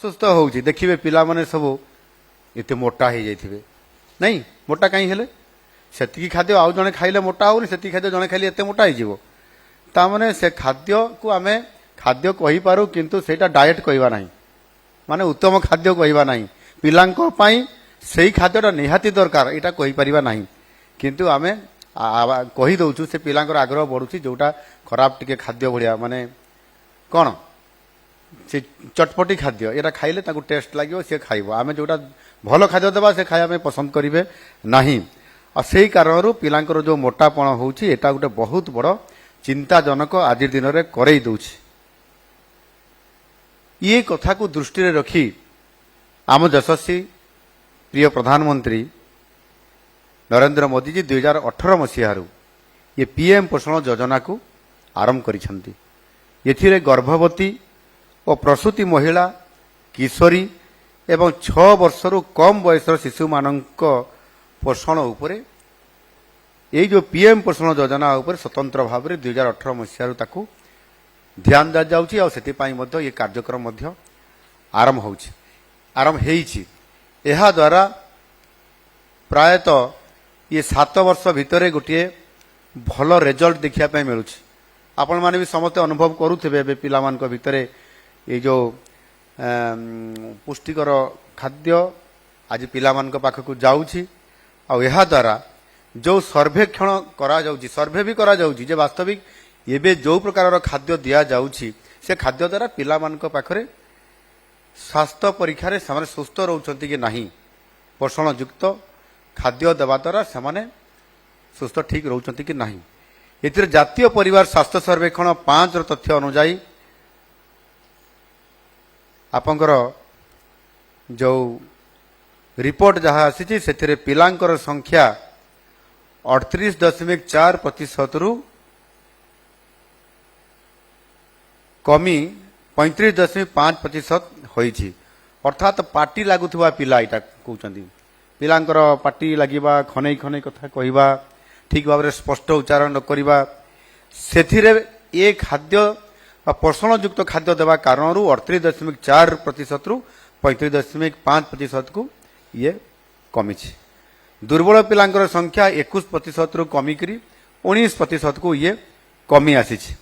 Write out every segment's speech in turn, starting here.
ସୁସ୍ଥ ହେଉଛି। ଦେଖିବେ ପିଲାମାନେ ସବୁ ଏତେ ମୋଟା ହେଇଯାଇଥିବେ। ନାଇଁ, ମୋଟା କାହିଁ ହେଲେ? ସେତିକି ଖାଦ୍ୟ ଆଉ ଜଣେ ଖାଇଲେ ମୋଟା ହେଉନି, ସେତିକି ଖାଦ୍ୟ ଜଣେ ଖାଇଲେ ଏତେ ମୋଟା ହେଇଯିବ। ତାମାନେ ସେ ଖାଦ୍ୟକୁ ଆମେ ଖାଦ୍ୟ କହିପାରୁ, କିନ୍ତୁ ସେଇଟା ଡାଏଟ୍ କହିବା ନାହିଁ, ମାନେ ଉତ୍ତମ ଖାଦ୍ୟ କହିବା ନାହିଁ। ପିଲାଙ୍କ ପାଇଁ ସେଇ ଖାଦ୍ୟଟା ନିହାତି ଦରକାର ଏଇଟା କହିପାରିବା ନାହିଁ, କିନ୍ତୁ ଆମେ କହିଦେଉଛୁ। ସେ ପିଲାଙ୍କର ଆଗ୍ରହ ବଢ଼ୁଛି, ଯେଉଁଟା ଖରାପ ଟିକେ ଖାଦ୍ୟ ଭଳିଆ, ମାନେ କ'ଣ ସେ ଚଟପଟି ଖାଦ୍ୟ, ଏଇଟା ଖାଇଲେ ତାକୁ ଟେଷ୍ଟ ଲାଗିବ, ସେ ଖାଇବ। ଆମେ ଯେଉଁଟା ଭଲ ଖାଦ୍ୟ ଦେବା ସେ ଖାଇବା ପାଇଁ ପସନ୍ଦ କରିବେ ନାହିଁ। ଆଉ ସେଇ କାରଣରୁ ପିଲାଙ୍କର ଯେଉଁ ମୋଟାପଣ ହେଉଛି, ଏଇଟା ଗୋଟେ ବହୁତ ବଡ଼ ଚିନ୍ତାଜନକ ଆଜି ଦିନରେ କରେଇ ଦେଉଛି। ଇଏ କଥାକୁ ଦୃଷ୍ଟିରେ ରଖି ଆମ ଯଶସ୍ୱୀ ପ୍ରିୟ ପ୍ରଧାନମନ୍ତ୍ରୀ ନରେନ୍ଦ୍ର ମୋଦିଜୀ 2018 ମସିହାରୁ ଏ PM ପୋଷଣ ଯୋଜନାକୁ ଆରମ୍ଭ କରିଛନ୍ତି। ଏଥିରେ ଗର୍ଭବତୀ ଓ ପ୍ରସୂତି ମହିଳା, କିଶୋରୀ ଏବଂ 6 ବର୍ଷରୁ କମ୍ ବୟସର ଶିଶୁମାନଙ୍କ ପୋଷଣ ଉପରେ ଏଇ ଯେଉଁ PM ପୋଷଣ ଯୋଜନା ଉପରେ ସ୍ୱତନ୍ତ୍ର ଭାବରେ 2018 ମସିହାରୁ ତାକୁ ଧ୍ୟାନ ଦିଆଯାଉଛି। ଆଉ ସେଥିପାଇଁ ମଧ୍ୟ ଏ କାର୍ଯ୍ୟକ୍ରମ ମଧ୍ୟ ଆରମ୍ଭ ହେଇଛି। ଏହାଦ୍ୱାରା ପ୍ରାୟତଃ ଇଏ 7 ବର୍ଷ ଭିତରେ ଗୋଟିଏ ଭଲ ରେଜଲ୍ଟ ଦେଖିବା ପାଇଁ ମିଳୁଛି। ଆପଣମାନେ ବି ସମସ୍ତେ ଅନୁଭବ କରୁଥିବେ, ଏବେ ପିଲାମାନଙ୍କ ଭିତରେ ଏଇ ଯେଉଁ ପୁଷ୍ଟିକର ଖାଦ୍ୟ ଆଜି ପିଲାମାନଙ୍କ ପାଖକୁ ଯାଉଛି। ଆଉ ଏହାଦ୍ୱାରା ଯେଉଁ ସର୍ଭେକ୍ଷଣ କରାଯାଉଛି, ସର୍ଭେ ବି କରାଯାଉଛି ଯେ ବାସ୍ତବିକ ଏବେ ଯେଉଁ ପ୍ରକାରର ଖାଦ୍ୟ ଦିଆଯାଉଛି, ସେ ଖାଦ୍ୟ ଦ୍ୱାରା ପିଲାମାନଙ୍କ ପାଖରେ ସ୍ୱାସ୍ଥ୍ୟ ପରୀକ୍ଷାରେ ସେମାନେ ସୁସ୍ଥ ରହୁଛନ୍ତି କି ନାହିଁ, ପୋଷଣଯୁକ୍ତ ଖାଦ୍ୟ ଦେବା ଦ୍ୱାରା ସେମାନେ ସୁସ୍ଥ ଠିକ୍ ରହୁଛନ୍ତି କି ନାହିଁ। ଏଥିରେ ଜାତୀୟ ପରିବାର ସ୍ୱାସ୍ଥ୍ୟ ସର୍ବେକ୍ଷଣ 5ର ତଥ୍ୟ ଅନୁଯାୟୀ ଆପଣଙ୍କର ଯେଉଁ ରିପୋର୍ଟ ଯାହା ଆସିଛି, ସେଥିରେ ପିଲାଙ୍କର ସଂଖ୍ୟା 38.4%ରୁ କମି 35.5% ହୋଇଛି। ଅର୍ଥାତ୍ ପାଟି ଲାଗୁଥିବା ପିଲା, ଏଇଟା କହୁଛନ୍ତି। ପିଲାଙ୍କର ପାଟି ଲାଗିବା, ଖନେଇ ଖନେଇ କଥା କହିବା, ଠିକ୍ ଭାବରେ ସ୍ପଷ୍ଟ ଉଚ୍ଚାରଣ ନ କରିବା, ସେଥିରେ ଏ ଖାଦ୍ୟ ବା ପୋଷଣଯୁକ୍ତ ଖାଦ୍ୟ ଦେବା କାରଣରୁ 38.4%ରୁ 35.5%କୁ ଇଏ କମିଛି। ଦୁର୍ବଳ ପିଲାଙ୍କର ସଂଖ୍ୟା 21%ରୁ କମିକରି 19%କୁ ଇଏ କମି ଆସିଛି।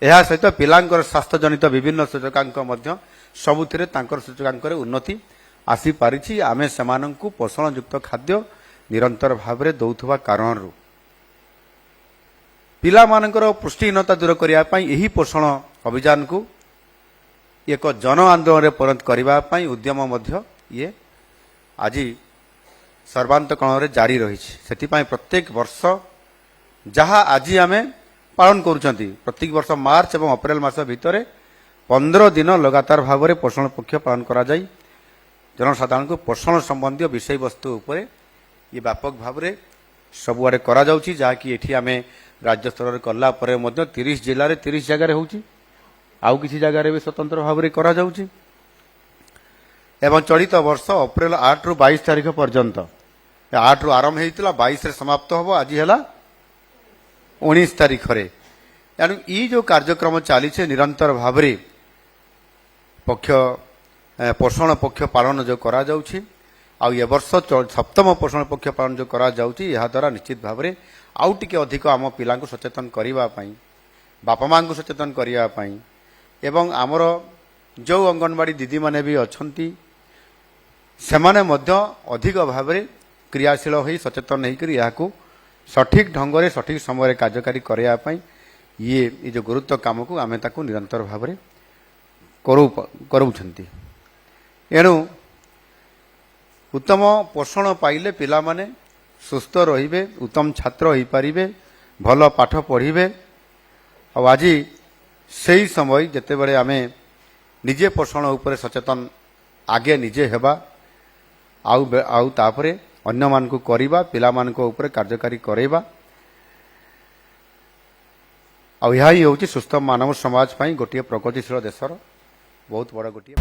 ଏହା ସହିତ ପିଲାଙ୍କର ସ୍ୱାସ୍ଥ୍ୟଜନିତ ବିଭିନ୍ନ ସୂଚକାଙ୍କ ମଧ୍ୟ ସବୁଥିରେ ତାଙ୍କର ସୂଚକାଙ୍କରେ ଉନ୍ନତି ଆସିପାରିଛି। ଆମେ ସେମାନଙ୍କୁ ପୋଷଣଯୁକ୍ତ ଖାଦ୍ୟ ନିରନ୍ତର ଭାବରେ ଦେଉଥିବା କାରଣରୁ ପିଲାମାନଙ୍କର ପୁଷ୍ଟିହୀନତା ଦୂର କରିବା ପାଇଁ ଏହି ପୋଷଣ ଅଭିଯାନକୁ ଏକ ଜନ ଆନ୍ଦୋଳନରେ ପରିଣତ କରିବା ପାଇଁ ଉଦ୍ୟମ ମଧ୍ୟ ଇଏ ଆଜି ସର୍ବାନ୍ତକରଣରେ ଜାରି ରହିଛି। ସେଥିପାଇଁ ପ୍ରତ୍ୟେକ ବର୍ଷ ଯାହା ଆଜି ଆମେ ପାଳନ କରୁଛନ୍ତି, ପ୍ରତ୍ୟେକ ବର୍ଷ ମାର୍ଚ୍ଚ ଏବଂ ଅପ୍ରେଲ ମାସ ଭିତରେ 15 ଦିନ ଲଗାତାର ଭାବରେ ପୋଷଣ ପକ୍ଷ ପାଳନ କରାଯାଇ ଜନସାଧାରଣଙ୍କୁ ପୋଷଣ ସମ୍ବନ୍ଧୀୟ ବିଷୟବସ୍ତୁ ଉପରେ ଇଏ ବ୍ୟାପକ ଭାବରେ ସବୁଆଡ଼େ କରାଯାଉଛି। ଯାହାକି ଏଠି ଆମେ ରାଜ୍ୟ ସ୍ତରରେ କଲା ପରେ ମଧ୍ୟ 30 ଜିଲ୍ଲାରେ 30 ଜାଗାରେ ହେଉଛି, ଆଉ କିଛି ଜାଗାରେ ବି ସ୍ୱତନ୍ତ୍ର ଭାବରେ କରାଯାଉଛି। ଏବଂ ଚଳିତ ବର୍ଷ ଅପ୍ରେଲ 8ରୁ 22 ତାରିଖ ପର୍ଯ୍ୟନ୍ତ, 8ରୁ ଆରମ୍ଭ ହେଇଥିଲା, 22ରେ ସମାପ୍ତ ହେବ। ଆଜି ହେଲା 19 ତାରିଖରେ। ତେଣୁ ଏଇ ଯେଉଁ କାର୍ଯ୍ୟକ୍ରମ ଚାଲିছে ନିରନ୍ତର ଭାବରେ ପୋଷଣ ପକ୍ଷ ପାଳନ ଯେଉଁ କରାଯାଉଛି, ଆଉ ଏ ବର୍ଷ 7ମ ପୋଷଣ ପକ୍ଷ ପାଳନ ଯେଉଁ କରାଯାଉଛି, ଏହାଦ୍ୱାରା ନିଶ୍ଚିତ ଭାବରେ ଆଉ ଟିକେ ଅଧିକ ଆମ ପିଲାଙ୍କୁ ସଚେତନ କରିବା ପାଇଁ, ବାପା ମାଆଙ୍କୁ ସଚେତନ କରିବା ପାଇଁ, ଏବଂ ଆମର ଯେଉଁ ଅଙ୍ଗନବାଡ଼ି ଦିଦିମାନେ ବି ଅଛନ୍ତି ସେମାନେ ମଧ୍ୟ ଅଧିକ ଭାବରେ କ୍ରିୟାଶୀଳ ହୋଇ ସଚେତନ ହେଇକରି ଏହାକୁ ସଠିକ୍ ଢଙ୍ଗରେ ସଠିକ୍ ସମୟରେ କାର୍ଯ୍ୟକାରୀ କରିବା ପାଇଁ ଏ ଯେଉଁ ଗୁରୁତ୍ୱ କାମକୁ ଆମେ ତାକୁ ନିରନ୍ତର ଭାବରେ କରୁଛନ୍ତି। ଏଣୁ ଉତ୍ତମ ପୋଷଣ ପାଇଲେ ପିଲାମାନେ ସୁସ୍ଥ ରହିବେ, ଉତ୍ତମ ଛାତ୍ର ହୋଇପାରିବେ, ଭଲ ପାଠ ପଢ଼ିବେ। ଆଉ ଆଜି ସେହି ସମୟ ଯେତେବେଳେ ଆମେ ନିଜେ ପୋଷଣ ଉପରେ ସଚେତନ ଆଗେ ନିଜେ ହେବା, ଆଉ ତାପରେ ଅନ୍ୟମାନଙ୍କୁ କରିବା, ପିଲାମାନଙ୍କ ଉପରେ କାର୍ଯ୍ୟକାରୀ କରାଇବା। ଆଉ ଏହା ହିଁ ହେଉଛି ସୁସ୍ଥ ମାନବ ସମାଜ ପାଇଁ ଗୋଟିଏ ପ୍ରଗତିଶୀଳ ଦେଶର ବହୁତ ବଡ଼ ଗୋଟିଏ